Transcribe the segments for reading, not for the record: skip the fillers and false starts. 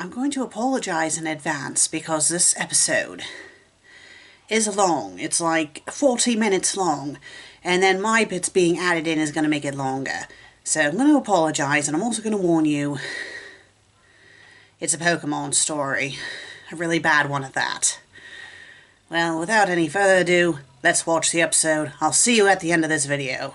I'm going to apologize in advance because this episode is long. It's like 40 minutes long, and then my bits being added in is going to make it longer. So I'm going to apologize, and I'm also going to warn you, it's a Pokemon story. A really bad one at that. Well, without any further ado, let's watch the episode. I'll see you at the end of this video.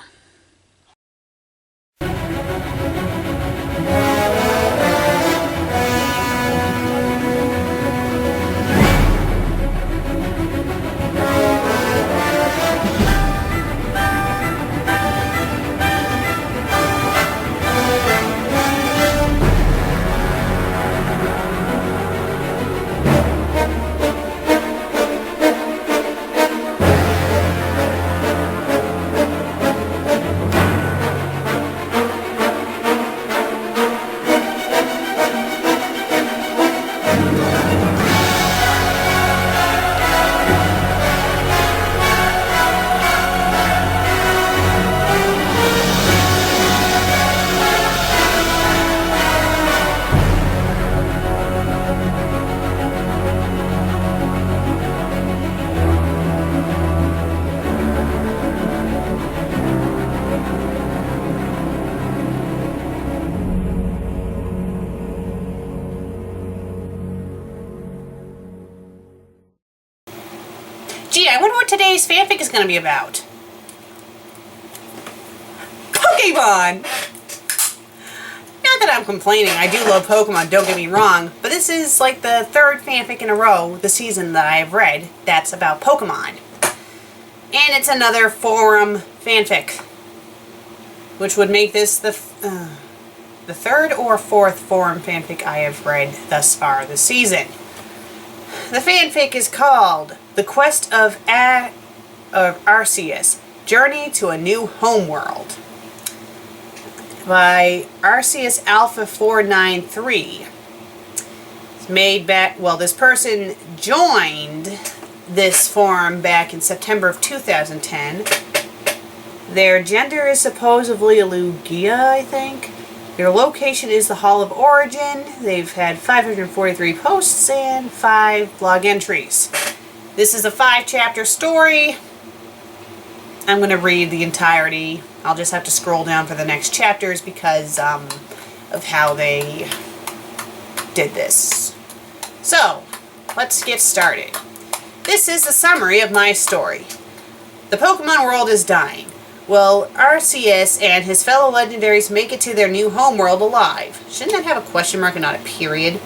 Gee, I wonder what today's fanfic is going to be about. Pokemon! Not that I'm complaining, I do love Pokemon, don't get me wrong, but this is like the third fanfic in a row this season that I've read that's about Pokemon. And it's another forum fanfic, which would make this the third or fourth forum fanfic I have read thus far this season. The fanfic is called The Quest of Arceus, Journey to a New Homeworld by Arceus Alpha 493. It's made back, well, this person joined this forum back in September of 2010. Their gender is supposedly a Lugia, I think. Their location is the Hall of Origin. They've had 543 posts and 5 blog entries. This is a 5-chapter story. I'm going to read the entirety. I'll just have to scroll down for the next chapters because of how they did this. So, let's get started. This is the summary of my story. The Pokemon world is dying. Will Arceus and his fellow legendaries make it to their new homeworld alive? Shouldn't that have a question mark and not a period?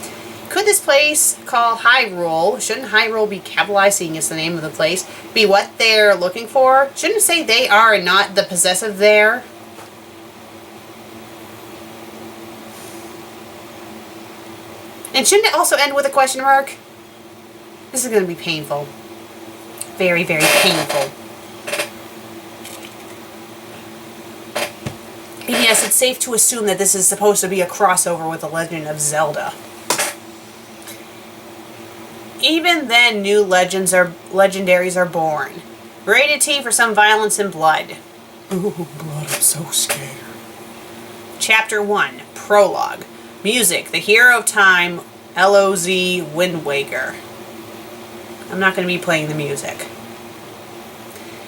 Could this place called Hyrule, shouldn't Hyrule be capitalized seeing it's the name of the place, be what they're looking for? Shouldn't it say they are and not the possessive there? And shouldn't it also end with a question mark? This is going to be painful. Very, very painful. And yes, it's safe to assume that this is supposed to be a crossover with The Legend of Zelda. Even then, new legendaries are born. Rated T for some violence and blood. Ooh, blood, I'm so scared. Chapter 1, Prologue. Music, The Hero of Time, LOZ, Wind Waker. I'm not going to be playing the music.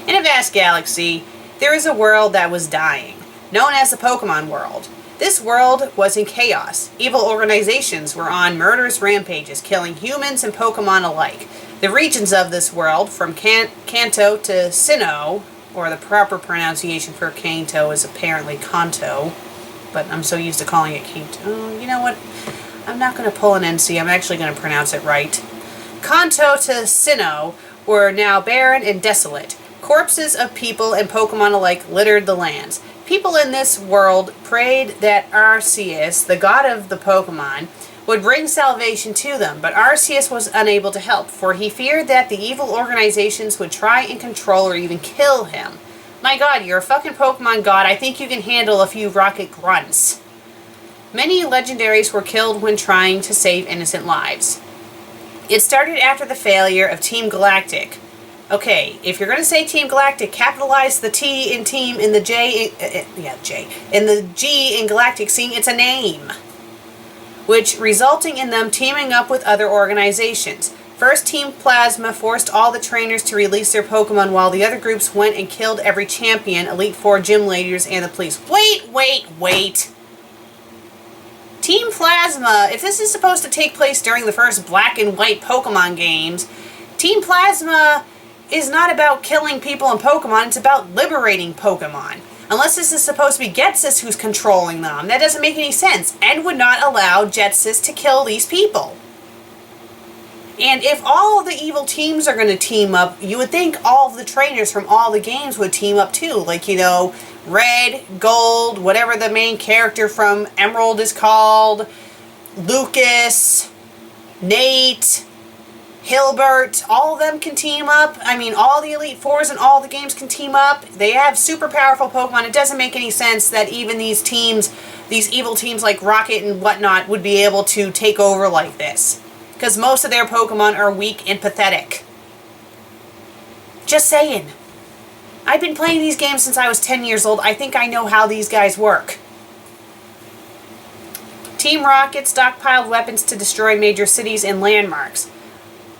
In a vast galaxy, there is a world that was dying, known as the Pokemon world. This world was in chaos. Evil organizations were on murderous rampages, killing humans and Pokemon alike. The regions of this world, from Kanto to Sinnoh, or the proper pronunciation for Kanto is apparently Kanto, but I'm so used to calling it Kanto. Oh, you know what? I'm not going to pull an NC. I'm actually going to pronounce it right. Kanto to Sinnoh were now barren and desolate. Corpses of people and Pokemon alike littered the lands. People in this world prayed that Arceus, the god of the Pokemon, would bring salvation to them, but Arceus was unable to help, for he feared that the evil organizations would try and control or even kill him. My god, you're a fucking Pokemon god. I think you can handle a few rocket grunts. Many legendaries were killed when trying to save innocent lives. It started after the failure of Team Galactic. Okay, if you're going to say Team Galactic, capitalize the T in team in the J, in the G in Galactic, seeing it's a name. which resulting in them teaming up with other organizations. First, Team Plasma forced all the trainers to release their Pokemon while the other groups went and killed every champion, Elite Four gym leaders, and the police. Wait. Team Plasma, if this is supposed to take place during the first black and white Pokemon games, Team Plasma is not about killing people in Pokemon, it's about liberating Pokemon. Unless this is supposed to be Getsis who's controlling them. That doesn't make any sense, and would not allow Getsis to kill these people. And if all of the evil teams are going to team up, you would think all of the trainers from all the games would team up too. Like, you know, Red, Gold, whatever the main character from Emerald is called, Lucas, Nate, Hilbert, all of them can team up. I mean, all the Elite Fours in all the games can team up. They have super powerful Pokemon. It doesn't make any sense that even these teams, these evil teams like Rocket and whatnot, would be able to take over like this. Because most of their Pokemon are weak and pathetic. Just saying. I've been playing these games since I was 10 years old. I think I know how these guys work. Team Rocket stockpiled weapons to destroy major cities and landmarks.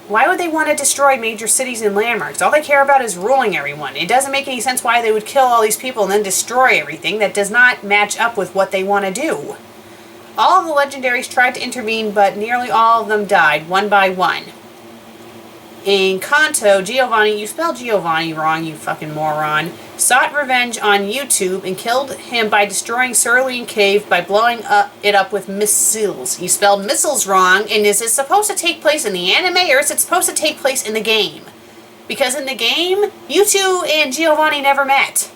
Why would they want to destroy major cities and landmarks? All they care about is ruling everyone. It doesn't make any sense why they would kill all these people and then destroy everything. That does not match up with what they want to do. All of the legendaries tried to intervene, but nearly all of them died, one by one. In Kanto, Giovanni, you spelled Giovanni wrong, you fucking moron, sought revenge on YouTube and killed him by destroying Cerulean Cave by blowing it up with missiles. You spelled missiles wrong, and is it supposed to take place in the anime, or is it supposed to take place in the game? Because in the game, Mewtwo and Giovanni never met,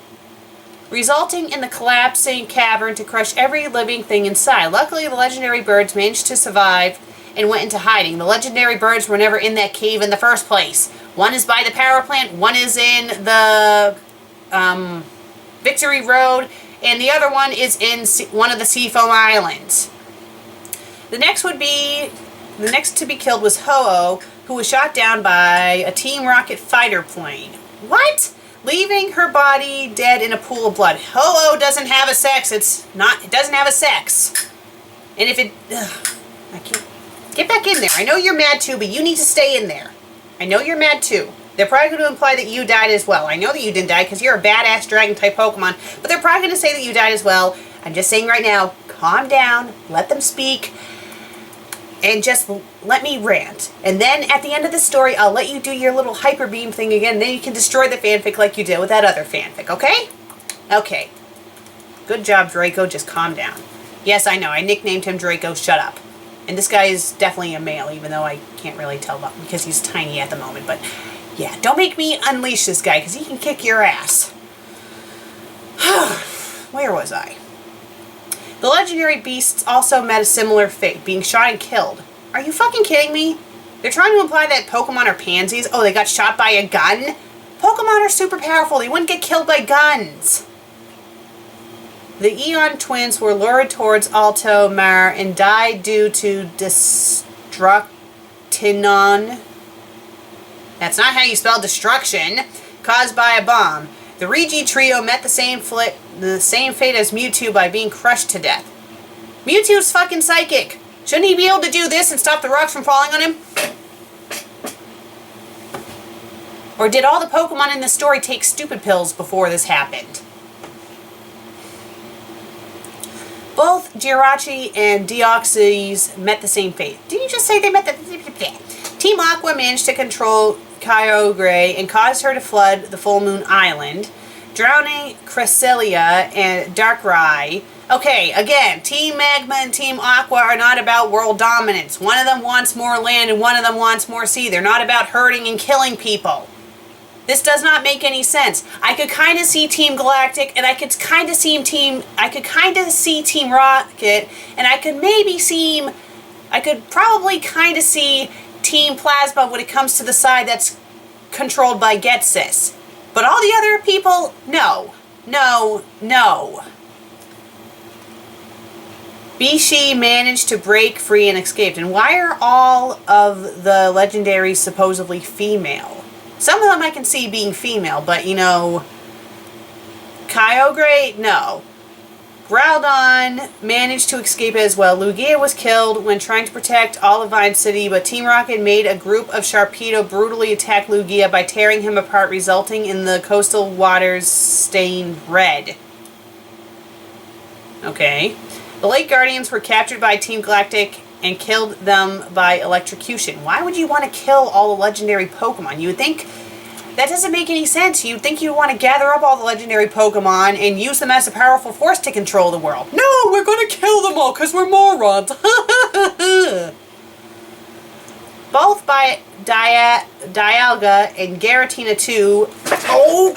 resulting in the collapsing cavern to crush every living thing inside. Luckily, the legendary birds managed to survive and went into hiding. The legendary birds were never in that cave in the first place. One is by the power plant, one is in the Victory Road, and the other one is in one of the Seafoam Islands. The next to be killed was Ho-Oh, who was shot down by a Team Rocket fighter plane. What? Leaving her body dead in a pool of blood. Ho-Oh doesn't have a sex. It doesn't have a sex. And if it... I can't... Get back in there. I know you're mad too, but you need to stay in there. I know you're mad too. They're probably going to imply that you died as well. I know that you didn't die because you're a badass dragon-type Pokemon, but they're probably going to say that you died as well. I'm just saying right now, calm down, let them speak, and just let me rant. And then at the end of the story, I'll let you do your little hyper beam thing again, and then you can destroy the fanfic like you did with that other fanfic, okay? Okay. Good job, Draco. Just calm down. Yes, I know. I nicknamed him Draco. Shut up. And this guy is definitely a male, even though I can't really tell about him because he's tiny at the moment. But yeah, don't make me unleash this guy because he can kick your ass. Where was I? The legendary beasts also met a similar fate, being shot and killed. Are you fucking kidding me? They're trying to imply that Pokemon are pansies. Oh, they got shot by a gun? Pokemon are super powerful. They wouldn't get killed by guns. The Eon twins were lured towards Alto Mar and died due to destructinon. That's not how you spell destruction. Caused by a bomb. The Regi trio met the same fate as Mewtwo by being crushed to death. Mewtwo's fucking psychic. Shouldn't he be able to do this and stop the rocks from falling on him? Or did all the Pokemon in the story take stupid pills before this happened? Both Jirachi and Deoxys met the same fate. Did you just say they met the... Team Aqua managed to control Kyogre and caused her to flood the Full Moon Island, drowning Cresselia and Darkrai. Okay, again, Team Magma and Team Aqua are not about world dominance. One of them wants more land and one of them wants more sea. They're not about hurting and killing people. This does not make any sense. I could kind of see Team Galactic, and I could kind of see Team Rocket, and I could probably kind of see Team Plasma when it comes to the side that's controlled by Getsis. But all the other people, no. No, no. Bishi managed to break free and escaped. And why are all of the legendaries supposedly female? Some of them I can see being female, but you know, Kyogre, no. Groudon managed to escape as well. Lugia was killed when trying to protect Olivine City, but Team Rocket made a group of Sharpedo brutally attack Lugia by tearing him apart, resulting in the coastal waters stained red. Okay. The Lake Guardians were captured by Team Galactic and killed them by electrocution. Why would you want to kill all the legendary Pokemon? You would think that doesn't make any sense. You'd think you'd want to gather up all the legendary Pokemon and use them as a powerful force to control the world. No, we're going to kill them all because we're morons. Both by Dialga and Giratina 2, oh,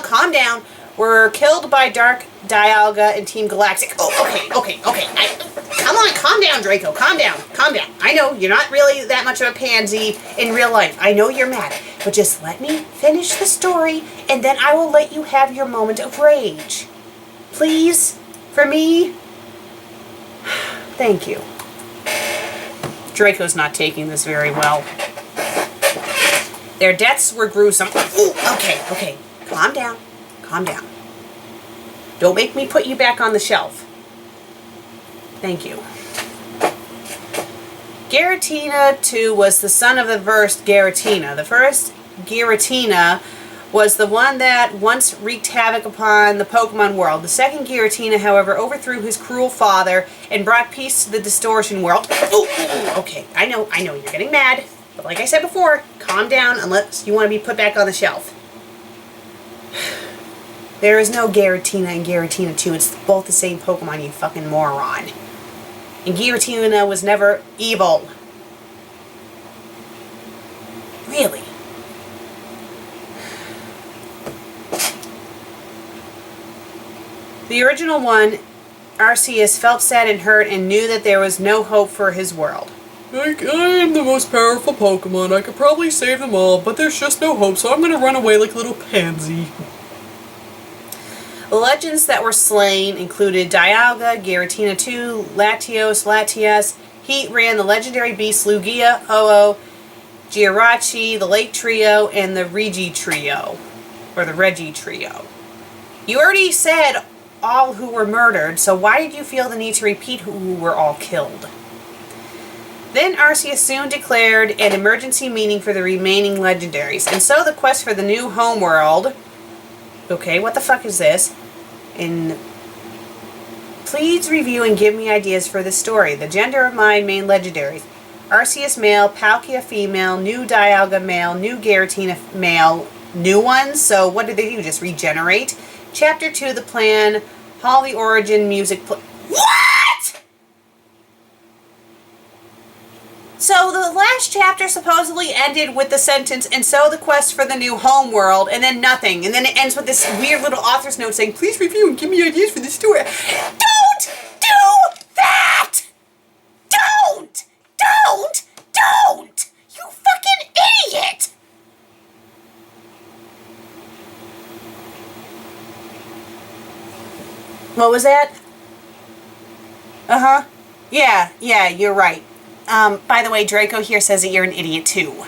calm down, were killed by Dark Dialga and Team Galactic. Oh, okay. Come on, calm down, Draco. Calm down. I know you're not really that much of a pansy in real life. I know you're mad. But just let me finish the story, and then I will let you have your moment of rage. Please? For me? Thank you. Draco's not taking this very well. Their deaths were gruesome. Ooh, okay. Calm down. Don't make me put you back on the shelf. Thank you. Giratina 2 was the son of the first Giratina. The first Giratina was the one that once wreaked havoc upon the Pokemon world. The second Giratina, however, overthrew his cruel father and brought peace to the Distortion world. Ooh, okay, I know, you're getting mad. But like I said before, calm down unless you want to be put back on the shelf. There is no Giratina and Giratina 2. It's both the same Pokemon, you fucking moron. And Giratina was never evil. Really? The original one, Arceus, felt sad and hurt and knew that there was no hope for his world. I am the most powerful Pokemon. I could probably save them all, but there's just no hope, so I'm gonna run away like a little pansy. The legends that were slain included Dialga, Giratina 2, Latias, Heatran, the legendary beasts Lugia, Ho-Oh, Jirachi, the Lake Trio, and the Reggie Trio. You already said all who were murdered, so why did you feel the need to repeat who were all killed? Then Arceus soon declared an emergency meeting for the remaining legendaries, and so the quest for the new homeworld. Okay, what the fuck is this? Please review and give me ideas for this story. The gender of my main legendaries. Arceus male, Palkia female, new Dialga male, new Giratina male, new ones. So what do they do? Just regenerate? Chapter 2, the plan, Hall the Origin music What?! So the last chapter supposedly ended with the sentence, and so the quest for the new homeworld, and then nothing. And then it ends with this weird little author's note saying, please review and give me ideas for this story. Don't do that! Don't! You fucking idiot! What was that? Uh-huh. Yeah, you're right. By the way, Draco here says that you're an idiot too.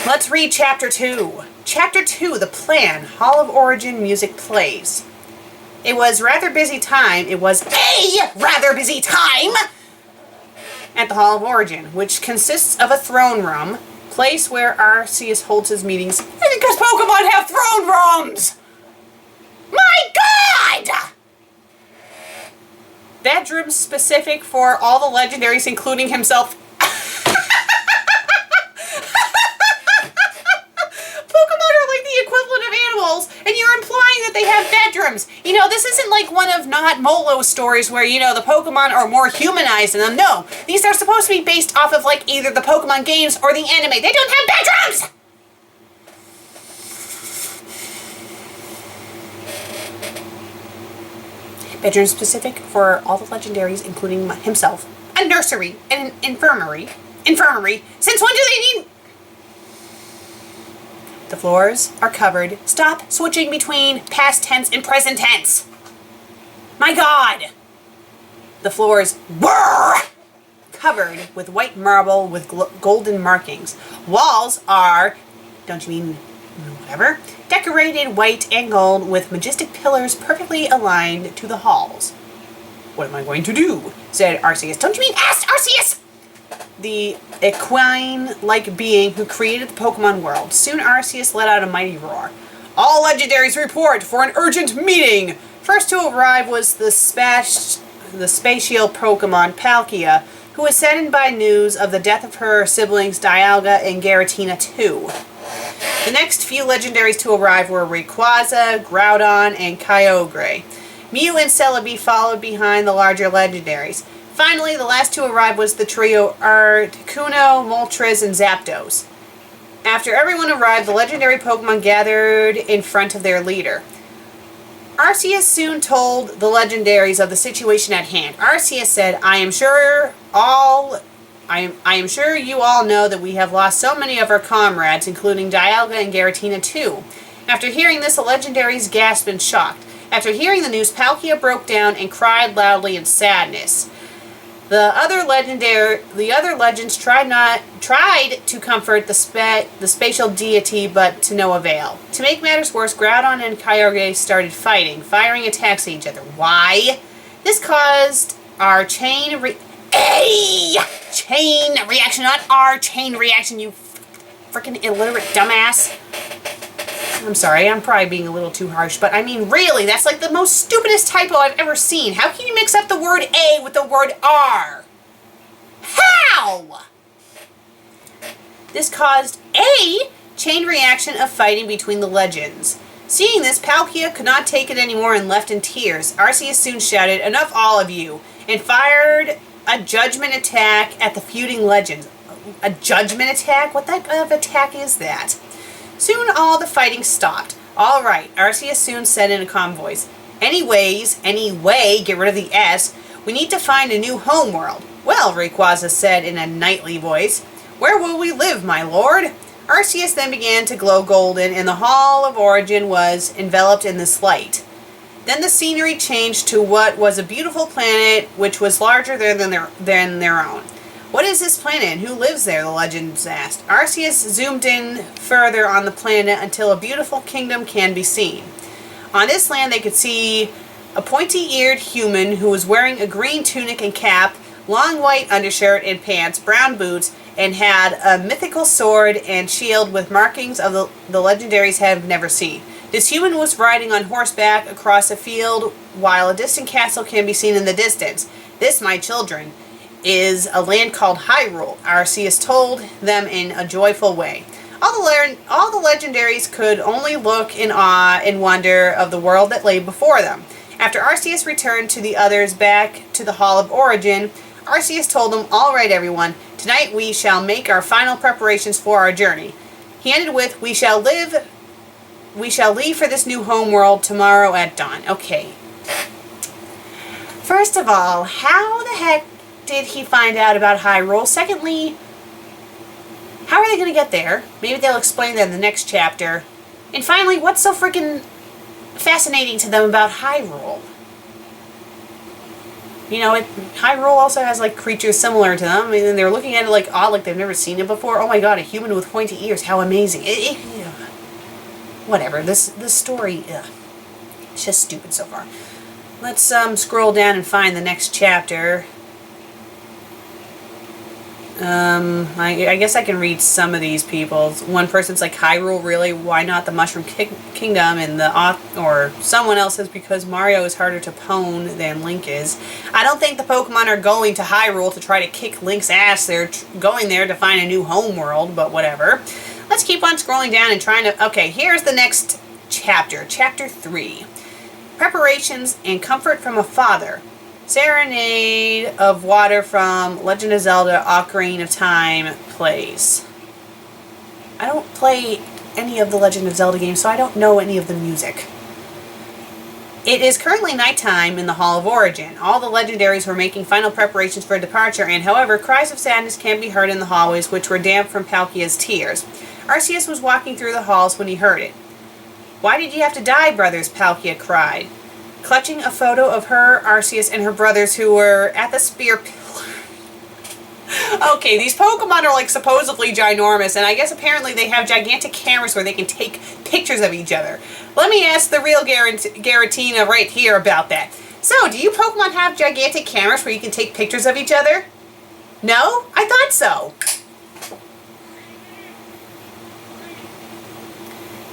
Let's read Chapter 2. Chapter 2, the plan, Hall of Origin music plays. It was a rather busy time at the Hall of Origin, which consists of a throne room, place where Arceus holds his meetings. Because Pokemon have throne rooms! My God! Bedrooms specific for all the legendaries, including himself. Pokemon are like the equivalent of animals, and you're implying that they have bedrooms. You know, this isn't like one of Not Molo's stories where, you know, the Pokemon are more humanized than them. No, these are supposed to be based off of like either the Pokemon games or the anime. They don't have bedrooms! Bedroom specific for all the legendaries, including himself. A nursery and an infirmary. Since when do they need... The floors are covered. Stop switching between past tense and present tense. My God! The floors were covered with white marble with golden markings. Walls are... Don't you mean whatever, decorated white and gold with majestic pillars perfectly aligned to the halls. What am I going to do? Said Arceus. Don't you mean asked Arceus? The equine-like being who created the Pokemon world. Soon Arceus let out a mighty roar. All legendaries report for an urgent meeting! First to arrive was the spatial Pokemon Palkia, who was saddened by news of the death of her siblings Dialga and Giratina too. The next few legendaries to arrive were Rayquaza, Groudon, and Kyogre. Mew and Celebi followed behind the larger legendaries. Finally, the last to arrive was the trio Articuno, Moltres, and Zapdos. After everyone arrived, the legendary Pokemon gathered in front of their leader. Arceus soon told the legendaries of the situation at hand. Arceus said, I am sure you all know that we have lost so many of our comrades, including Dialga and Giratina too. After hearing this, the legendaries gasped in shock. After hearing the news, Palkia broke down and cried loudly in sadness. The other legends tried to comfort the spatial deity, but to no avail. To make matters worse, Groudon and Kyogre started firing attacks at each other. Why? This caused our chain reaction, not our chain reaction, you freaking illiterate dumbass. I'm sorry, I'm probably being a little too harsh, but I mean, really, that's like the most stupidest typo I've ever seen. How can you mix up the word A with the word R? How? This caused a chain reaction of fighting between the legends. Seeing this, Palkia could not take it anymore and left in tears. Arceus soon shouted, "Enough all of you," and fired a judgment attack at the feuding legends. A judgment attack? What type of attack is that? Soon all the fighting stopped. All right, Arceus soon said in a calm voice. Anyway, get rid of the S. We need to find a new homeworld. Well, Rayquaza said in a knightly voice. Where will we live, my lord? Arceus then began to glow golden, and the Hall of Origin was enveloped in this light. Then the scenery changed to what was a beautiful planet, which was larger than their own. What is this planet and who lives there? The legends asked. Arceus zoomed in further on the planet until a beautiful kingdom can be seen. On this land they could see a pointy-eared human who was wearing a green tunic and cap, long white undershirt and pants, brown boots, and had a mythical sword and shield with markings of the legendaries have never seen. This human was riding on horseback across a field while a distant castle can be seen in the distance. This, my children, is a land called Hyrule, Arceus told them in a joyful way. All the legendaries could only look in awe and wonder of the world that lay before them. After Arceus returned to the others back to the Hall of Origin, Arceus told them, all right, everyone, tonight we shall make our final preparations for our journey. He ended with, we shall leave for this new homeworld tomorrow at dawn. Okay. First of all, how the heck did he find out about Hyrule? Secondly, how are they going to get there? Maybe they'll explain that in the next chapter. And finally, what's so freaking fascinating to them about Hyrule? You know, Hyrule also has, like, creatures similar to them. I mean, they're looking at it, like, odd, like they've never seen it before. Oh my god, a human with pointy ears. How amazing. Whatever. This story, it's just stupid so far. Let's scroll down and find the next chapter. I guess I can read some of these people. One person's like, Hyrule, really? Why not the Mushroom Kingdom? And or someone else says, because Mario is harder to pwn than Link is. I don't think the Pokemon are going to Hyrule to try to kick Link's ass. They're going there to find a new homeworld, but whatever. Let's keep on scrolling down and trying to... Okay, here's the next chapter. Chapter 3. Preparations and Comfort from a Father. Serenade of Water from Legend of Zelda Ocarina of Time plays. I don't play any of the Legend of Zelda games, so I don't know any of the music. It is currently nighttime in the Hall of Origin. All the legendaries were making final preparations for departure, and however, cries of sadness can be heard in the hallways, which were damp from Palkia's tears. Arceus was walking through the halls when he heard it. Why did you have to die, brothers? Palkia cried, clutching a photo of her, Arceus, and her brothers who were at the spear pillar. Okay, these Pokemon are like supposedly ginormous, and I guess apparently they have gigantic cameras where they can take pictures of each other. Let me ask the real Garatina right here about that. So, do you Pokemon have gigantic cameras where you can take pictures of each other? No? I thought so.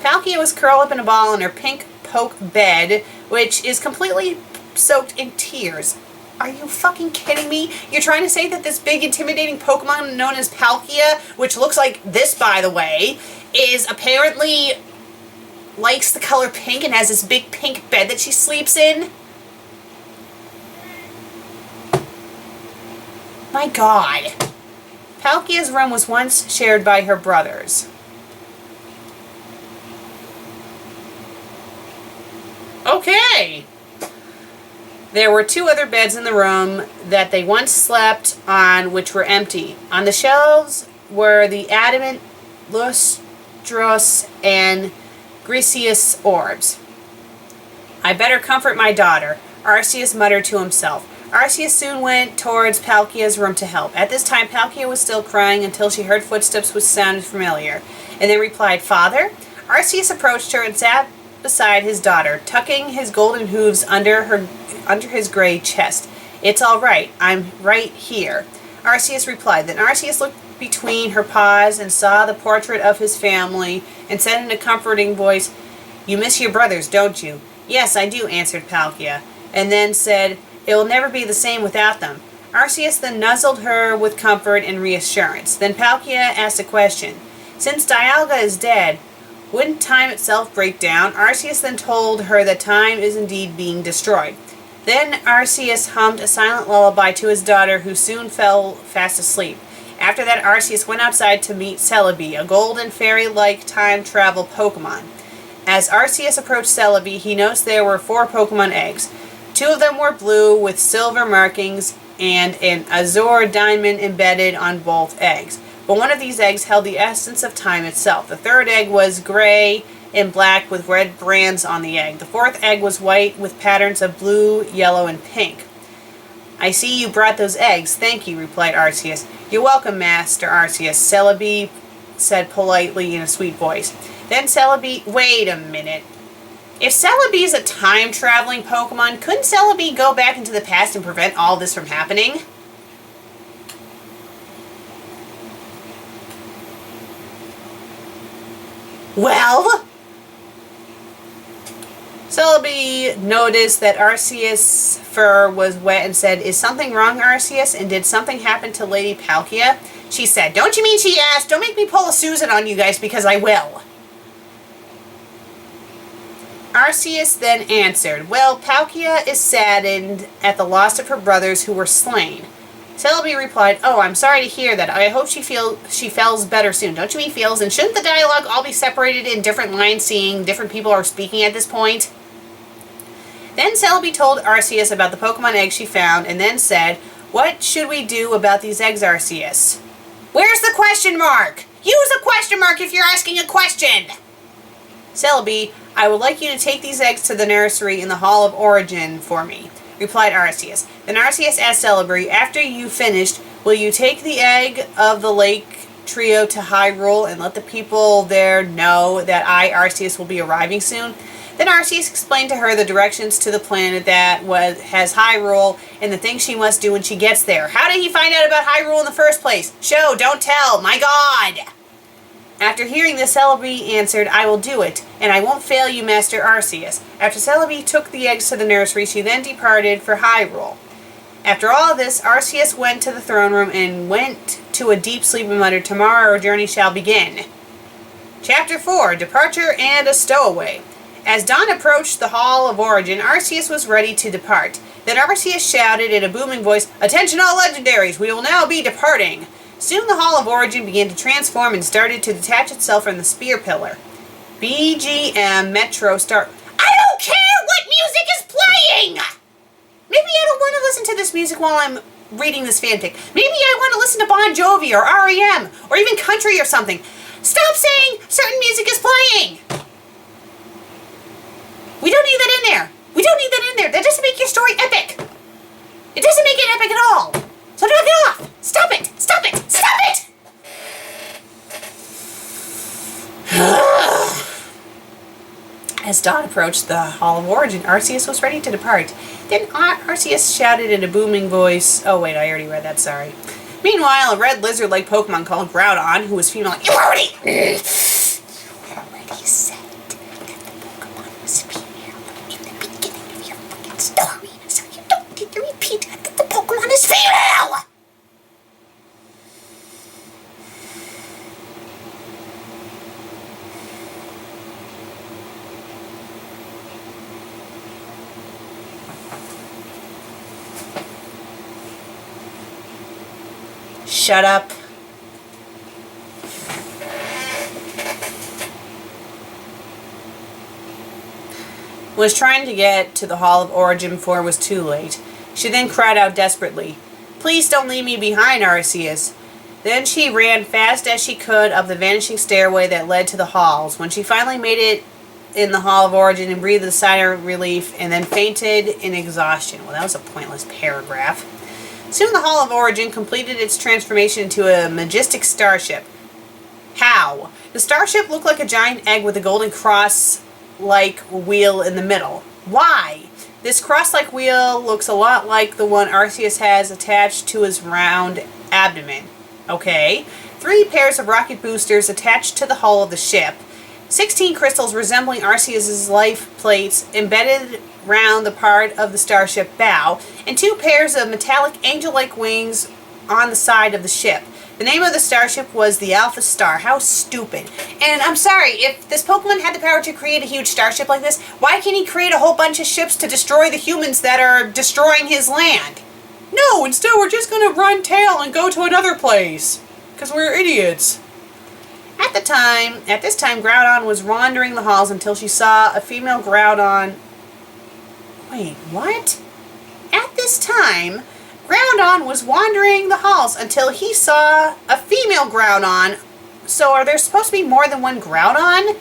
Palkia was curled up in a ball in her pink poke bed, which is completely soaked in tears. Are you fucking kidding me? You're trying to say that this big intimidating Pokemon known as Palkia, which looks like this by the way, is apparently likes the color pink and has this big pink bed that she sleeps in? My God. Palkia's room was once shared by her brothers. Okay. There were 2 other beds in the room that they once slept on, which were empty. On the shelves were the adamant, lustrous, and griseous orbs. I better comfort my daughter, Arceus muttered to himself. Arceus soon went towards Palkia's room to help. At this time, Palkia was still crying until she heard footsteps which sounded familiar, and then replied, "Father?" Arceus approached her and sat beside his daughter, tucking his golden hooves under his gray chest. "It's all right. I'm right here," Arceus replied. Then Arceus looked between her paws and saw the portrait of his family and said in a comforting voice, "You miss your brothers, don't you?" "Yes, I do," answered Palkia, and then said, "It will never be the same without them." Arceus then nuzzled her with comfort and reassurance. Then Palkia asked a question. "Since Dialga is dead, wouldn't time itself break down?" Arceus then told her that time is indeed being destroyed. Then Arceus hummed a silent lullaby to his daughter, who soon fell fast asleep. After that, Arceus went outside to meet Celebi, a golden fairy-like time travel Pokemon. As Arceus approached Celebi, he noticed there were 4 Pokemon eggs. 2 of them were blue with silver markings and an azure diamond embedded on both eggs. But one of these eggs held the essence of time itself. The 3rd egg was gray and black with red brands on the egg. The 4th egg was white with patterns of blue, yellow, and pink. "I see you brought those eggs. Thank you," replied Arceus. "You're welcome, Master Arceus," Celebi said politely in a sweet voice. Then Celebi... Wait a minute. If Celebi is a time-traveling Pokemon, couldn't Celebi go back into the past and prevent all this from happening? Well... Celebi noticed that Arceus' fur was wet and said, "Is something wrong, Arceus? And did something happen to Lady Palkia?" She said, "Don't you mean she asked? Don't make me pull a Susan on you guys, because I will." Arceus then answered, "Well, Palkia is saddened at the loss of her brothers who were slain." Celebi replied, "Oh, I'm sorry to hear that. I hope she feels better soon." Don't you mean feels? And shouldn't the dialogue all be separated in different lines, seeing different people are speaking at this point? Then Celebi told Arceus about the Pokemon eggs she found, and then said, "What should we do about these eggs, Arceus?" Where's the question mark? Use a question mark if you're asking a question! Celebi, "I would like you to take these eggs to the nursery in the Hall of Origin for me," replied Arceus. Then Arceus asked Celebi, "After you finished, will you take the egg of the Lake Trio to Hyrule and let the people there know that I, Arceus, will be arriving soon?" Then Arceus explained to her the directions to the planet that has Hyrule and the things she must do when she gets there. How did he find out about Hyrule in the first place? Show, don't tell, my God! After hearing this, Celebi answered, "I will do it, and I won't fail you, Master Arceus." After Celebi took the eggs to the nursery, she then departed for Hyrule. After all this, Arceus went to the throne room and went to a deep sleep and muttered, "Tomorrow our journey shall begin." Chapter 4, Departure and a Stowaway. As dawn approached the Hall of Origin, Arceus was ready to depart. Then Arceus shouted in a booming voice, "Attention all legendaries, we will now be departing." Soon the Hall of Origin began to transform and started to detach itself from the spear pillar. BGM Metro start... I don't care what music is playing! Maybe I don't want to listen to this music while I'm reading this fanfic. Maybe I want to listen to Bon Jovi or R.E.M. or even country or something. Stop saying certain music is playing! We don't need that in there. We don't need that in there. That doesn't make your story epic. It doesn't make it epic at all. So knock it off! Stop it! Stop it! Stop it! As dawn approached the Hall of Origin, Arceus was ready to depart. Then Arceus shouted in a booming voice... Oh wait, I already read that, sorry. Meanwhile, a red lizard-like Pokemon called Groudon, who was female... You already said that the Pokemon was female in the beginning of your fucking story, so you don't need to repeat that the Pokemon is female! Shut up. Was trying to get to the Hall of Origin before it was too late. She then cried out desperately, "Please don't leave me behind, Arceus." Then she ran fast as she could up the vanishing stairway that led to the halls. When she finally made it in the Hall of Origin and breathed a sigh of relief and then fainted in exhaustion. Well, that was a pointless paragraph. Soon the Hall of Origin completed its transformation into a majestic starship. How? The starship looked like a giant egg with a golden cross-like wheel in the middle. Why? This cross-like wheel looks a lot like the one Arceus has attached to his round abdomen. Okay. 3 pairs of rocket boosters attached to the hull of the ship. 16 crystals resembling Arceus' life plates embedded round the part of the starship bow, and 2 pairs of metallic angel-like wings on the side of the ship. The name of the starship was the Alpha Star. How stupid. And I'm sorry, if this Pokemon had the power to create a huge starship like this, why can't he create a whole bunch of ships to destroy the humans that are destroying his land? No, instead we're just going to run tail and go to another place. Because we're idiots. At this time, Groudon was wandering the halls until she saw a female Groudon. Wait, what? At this time, Groudon was wandering the halls until he saw a female Groudon. So are there supposed to be more than one Groudon?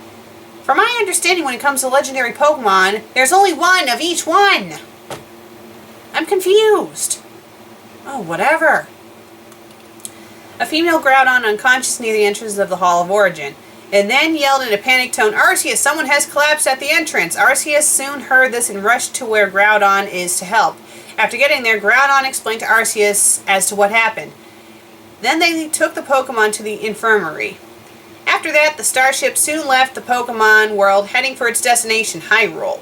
From my understanding, when it comes to legendary Pokemon, there's only one of each one. I'm confused. Oh, whatever. A female Groudon unconscious near the entrance of the Hall of Origin, and then yelled in a panicked tone, "Arceus, someone has collapsed at the entrance." Arceus soon heard this and rushed to where Groudon is to help. After getting there, Groudon explained to Arceus as to what happened. Then they took the Pokemon to the infirmary. After that, the starship soon left the Pokemon world, heading for its destination, Hyrule.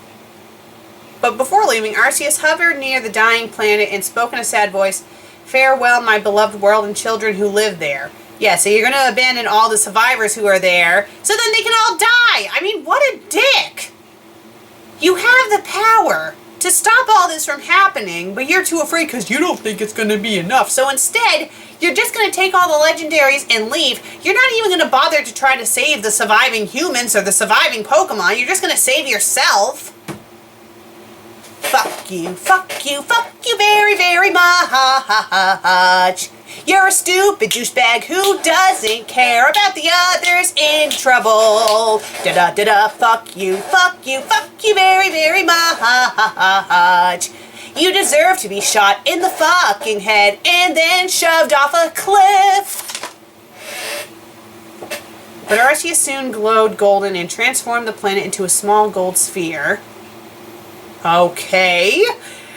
But before leaving, Arceus hovered near the dying planet and spoke in a sad voice, "Farewell, my beloved world and children who live there." Yeah, so you're going to abandon all the survivors who are there, so then they can all die! I mean, what a dick! You have the power to stop all this from happening, but you're too afraid because you don't think it's going to be enough. So instead, you're just going to take all the legendaries and leave. You're not even going to bother to try to save the surviving humans or the surviving Pokemon. You're just going to save yourself. Fuck you, fuck you, fuck you very, very much. You're a stupid douchebag who doesn't care about the others in trouble. Da-da-da-da, fuck you very, very much. You deserve to be shot in the fucking head and then shoved off a cliff. But Arceus soon glowed golden and transformed the planet into a small gold sphere. Okay.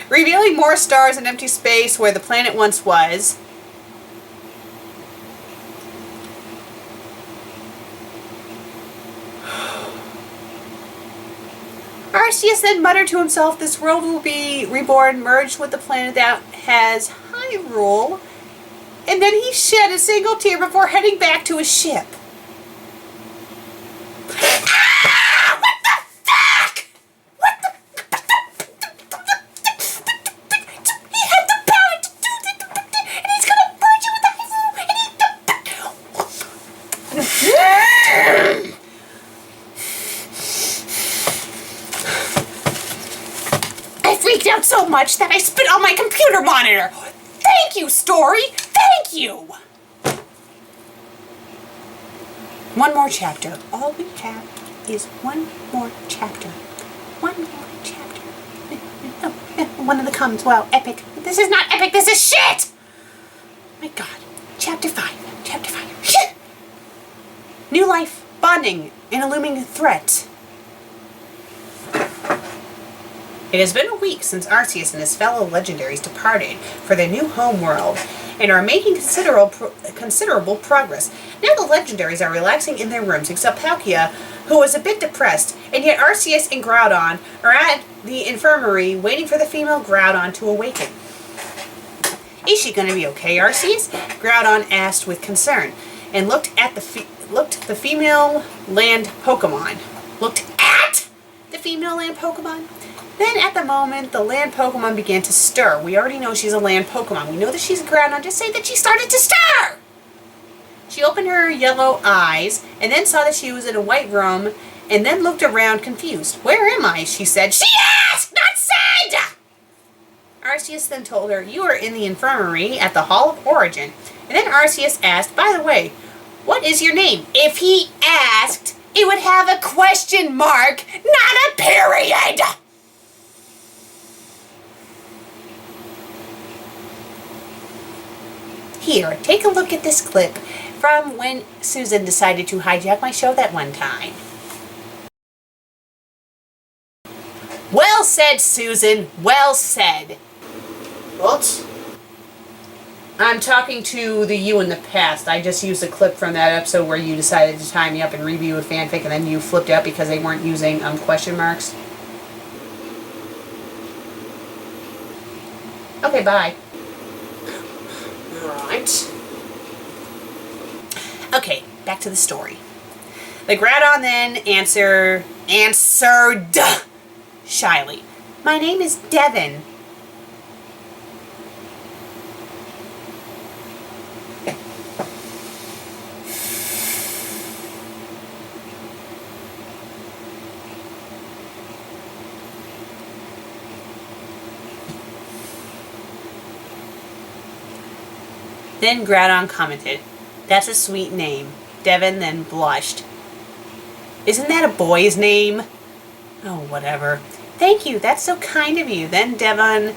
Revealing more stars and empty space where the planet once was. Arceus then muttered to himself, "This world will be reborn, merged with the planet that has Hyrule." And then he shed a single tear before heading back to his ship. Ah! What the fuck? What the... He had the power to do this, and he's gonna merge it with the Hyrule, I freaked out so much that I spit on my computer monitor. Thank you, story. Thank you. One more chapter. All we have is one more chapter. One more chapter. One of the comments. Wow, epic. This is not epic. This is shit. My God. Chapter 5. Chapter 5. New life, bonding, and a looming threat. It has been a week since Arceus and his fellow legendaries departed for their new home world and are making considerable progress. Now the legendaries are relaxing in their rooms except Palkia, who was a bit depressed, and yet Arceus and Groudon are at the infirmary waiting for the female Groudon to awaken. Is she going to be okay, Arceus? Groudon asked with concern and looked at the female land Pokemon. Looked at the female land Pokemon? Then at the moment, the land Pokemon began to stir. We already know she's a land Pokemon. We know that she's a Groudon. Just say that she started to stir! She opened her yellow eyes and then saw that she was in a white room and then looked around confused. Where am I? She said. She asked, not said! Arceus then told her, you are in the infirmary at the Hall of Origin. And then Arceus asked, by the way, what is your name? If he asked, it would have a question mark, not a period! Here, take a look at this clip from when Susan decided to hijack my show that one time. Well said, Susan. Well said. What? I'm talking to the you in the past. I just used a clip from that episode where you decided to tie me up and review a fanfic and then you flipped out because they weren't using question marks. Okay, bye. Alright. Okay, back to the story. The Groudon then answered shyly. My name is Devin. Then Groudon commented, that's a sweet name. Devin then blushed. Isn't that a boy's name? Oh, whatever. Thank you, that's so kind of you. Then Devin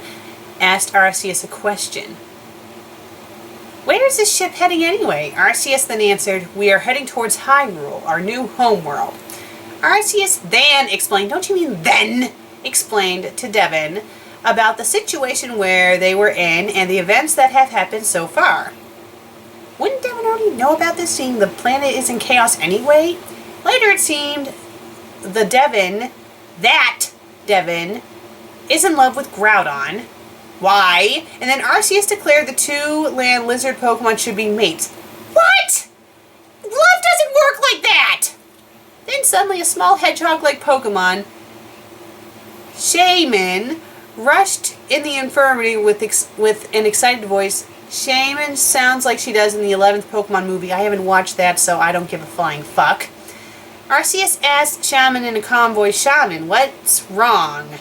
asked Arceus a question. Where is this ship heading anyway? Arceus then answered, we are heading towards Hyrule, our new homeworld. Arceus then explained, don't you mean then? Explained to Devin about the situation where they were in and the events that have happened so far. Wouldn't Devin already know about this, seeing the planet is in chaos anyway? Later it seemed that Devin is in love with Groudon. Why? And then Arceus declared the two land lizard Pokemon should be mates. What? Love doesn't work like that! Then suddenly a small hedgehog-like Pokemon, Shaman, rushed in the infirmary with an excited voice. Shaman sounds like she does in the 11th Pokemon movie. I haven't watched that, so I don't give a flying fuck. Arceus asked Shaman in a calm voice, Shaman, what's wrong?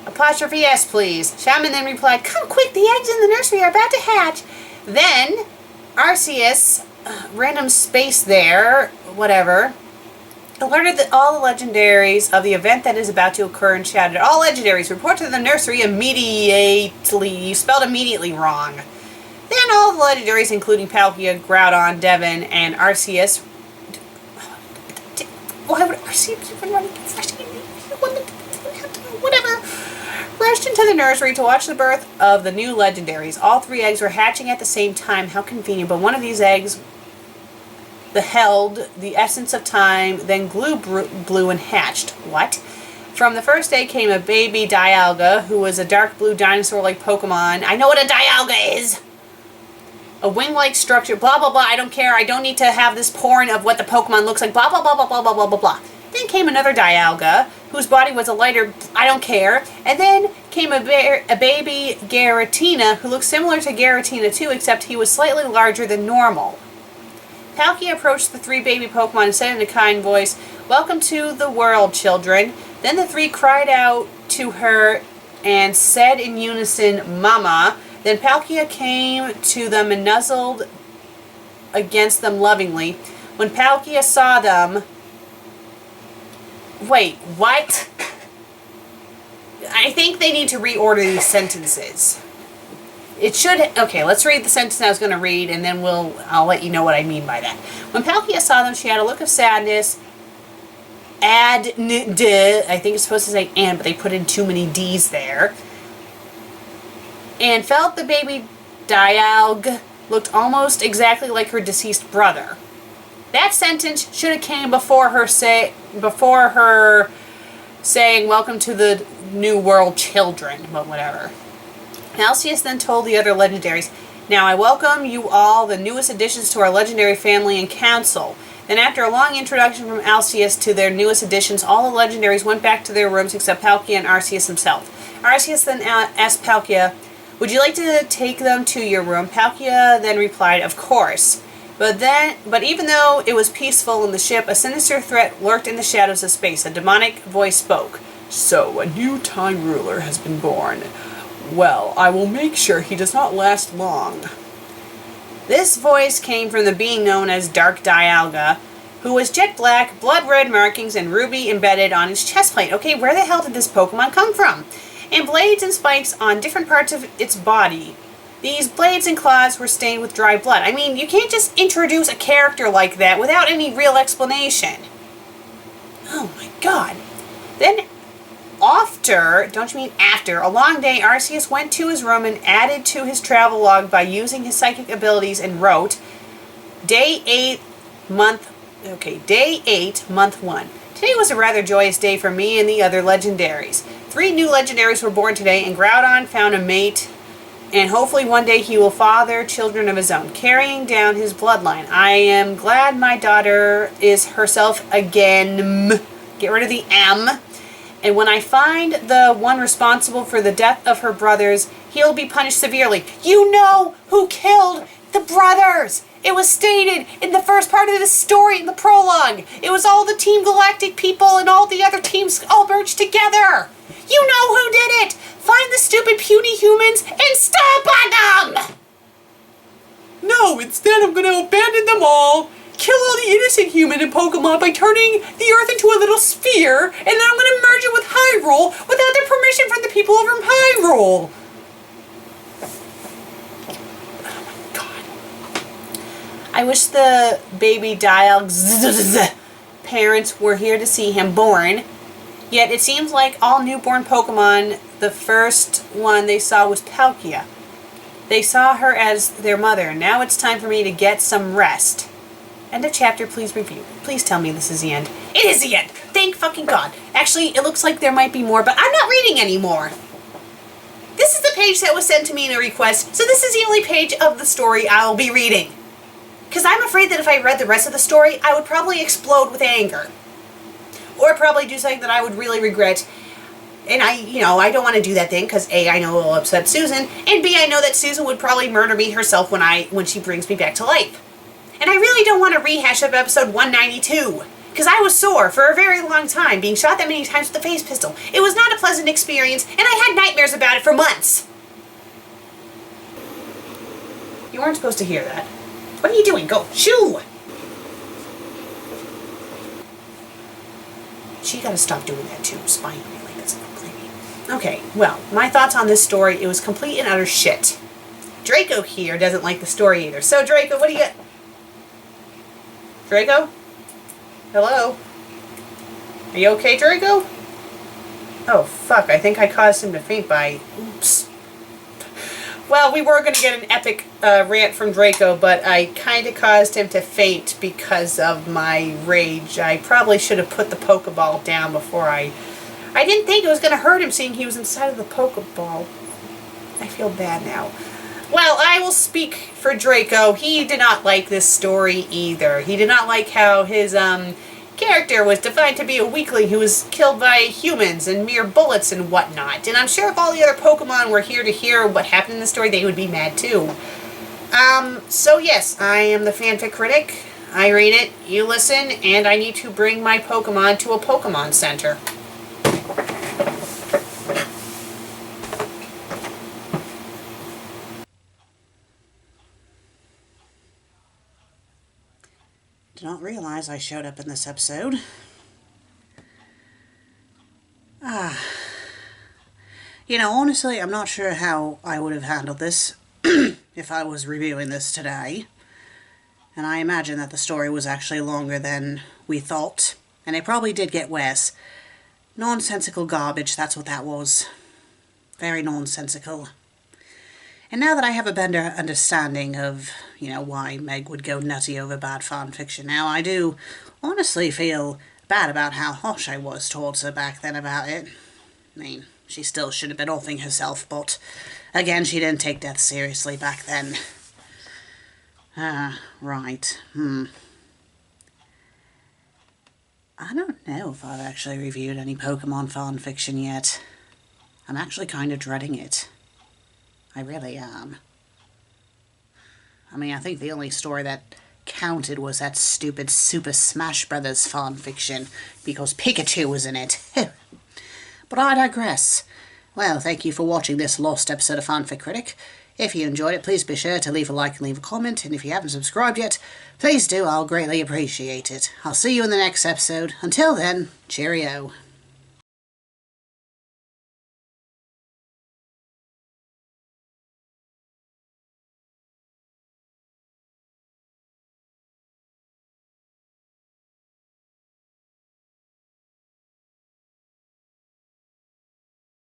Apostrophe S, please. Shaman then replied, come quick, the eggs in the nursery are about to hatch. Then Arceus, random space there, whatever, alerted all the legendaries of the event that is about to occur and shouted, all legendaries report to the nursery immediately. You spelled immediately wrong. Then all the legendaries, including Palkia, Groudon, Devin, and Arceus. Why would Arceus even run whatever? Rushed into the nursery to watch the birth of the new legendaries. All three eggs were hatching at the same time. How convenient. But one of these eggs held the essence of time, then blew and hatched. What? From the first egg came a baby Dialga, who was a dark blue dinosaur-like Pokemon. I know what a Dialga is! A wing-like structure, blah blah blah, I don't care, I don't need to have this porn of what the Pokemon looks like, blah blah blah blah blah blah blah blah blah. Then came another Dialga, whose body was a lighter, I don't care, and then came a baby Garatina, who looked similar to Garatina too, except he was slightly larger than normal. Palkia approached the three baby Pokemon and said in a kind voice, welcome to the world, children. Then the three cried out to her and said in unison, Mama. Then Palkia came to them and nuzzled against them lovingly. When Palkia saw them... Wait, what? I think they need to reorder these sentences. It should, okay, let's read the sentence I was going to read, and then I'll let you know what I mean by that. When Palkia saw them, she had a look of sadness. I think it's supposed to say and, but they put in too many D's there. And felt the baby Dialg looked almost exactly like her deceased brother. That sentence should have came before her saying, welcome to the new world, children, but whatever. Alceus then told the other legendaries, now I welcome you all, the newest additions to our legendary family and council. Then after a long introduction from Alceus to their newest additions, all the legendaries went back to their rooms except Palkia and Arceus himself. Arceus then asked Palkia, would you like to take them to your room? Palkia then replied, of course. But even though it was peaceful in the ship, a sinister threat lurked in the shadows of space. A demonic voice spoke. So, a new time ruler has been born. Well, I will make sure he does not last long. This voice came from the being known as Dark Dialga, who was jet black, blood red markings, and ruby embedded on his chest plate. Okay, where the hell did this Pokemon come from? And blades and spikes on different parts of its body. These blades and claws were stained with dry blood. I mean, you can't just introduce a character like that without any real explanation. Oh my god. Then, after a long day, Arceus went to his room and added to his travel log by using his psychic abilities and wrote, Day 8, month 1. Today was a rather joyous day for me and the other legendaries. 3 new legendaries were born today, and Groudon found a mate, and hopefully one day he will father children of his own, carrying down his bloodline. I am glad my daughter is herself again. Get rid of the M. And when I find the one responsible for the death of her brothers, he'll be punished severely. You know who killed the brothers! It was stated in the first part of the story in the prologue. It was all the Team Galactic people and all the other teams all merged together. You know who did it! Find the stupid puny humans and stomp on them! No, instead I'm going to abandon them all, kill all the innocent human and Pokemon by turning the Earth into a little sphere, and then I'm going to merge it with Hyrule without the permission from the people over from Hyrule. Oh my god. I wish the baby Dialg's parents were here to see him born. Yet it seems like all newborn Pokemon, the first one they saw was Palkia. They saw her as their mother. Now it's time for me to get some rest. End of chapter, please review. Please tell me this is the end. It is the end! Thank fucking god. Actually, it looks like there might be more, but I'm not reading anymore. This is the page that was sent to me in a request, so this is the only page of the story I'll be reading. Because I'm afraid that if I read the rest of the story, I would probably explode with anger. Or probably do something that I would really regret. And I don't want to do that thing because A, I know it'll upset Susan, and B, I know that Susan would probably murder me herself when she brings me back to life. And I really don't want to rehash up episode 192. Because I was sore for a very long time, being shot that many times with a face pistol. It was not a pleasant experience, and I had nightmares about it for months. You weren't supposed to hear that. What are you doing? Go. Shoo! She gotta stop doing that too, spying on me like that's not creepy. Okay, well, my thoughts on this story, it was complete and utter shit. Draco here doesn't like the story either. So Draco, what do you get? Draco? Hello? Are you okay, Draco? Oh, fuck, I think I caused him to faint by... Oops. Well, we were going to get an epic rant from Draco, but I kind of caused him to faint because of my rage. I probably should have put the Pokeball down before I didn't think it was going to hurt him seeing he was inside of the Pokeball. I feel bad now. Well, I will speak for Draco. He did not like this story either. He did not like how his character was defined to be a weakling who was killed by humans and mere bullets and whatnot. And I'm sure if all the other Pokemon were here to hear what happened in the story, they would be mad too. So yes, I am the Fanfic Critic. I read it, you listen, and I need to bring my Pokemon to a Pokemon Center. Did not realize I showed up in this episode. Honestly, I'm not sure how I would have handled this. if I was reviewing this today. And I imagine that the story was actually longer than we thought. And it probably did get worse. Nonsensical garbage, that's what that was. Very nonsensical. And now that I have a better understanding of, why Meg would go nutty over bad fanfiction now, I do honestly feel bad about how harsh I was towards her back then about it. I mean, she still should have been offing herself, but again, she didn't take death seriously back then. Right. I don't know if I've actually reviewed any Pokemon fanfiction yet. I'm actually kind of dreading it. I really am. I mean, I think the only story that counted was that stupid Super Smash Brothers fanfiction, because Pikachu was in it. But I digress. Well, thank you for watching this lost episode of FanFic Critic. If you enjoyed it, please be sure to leave a like and leave a comment, and if you haven't subscribed yet, please do, I'll greatly appreciate it. I'll see you in the next episode. Until then, cheerio.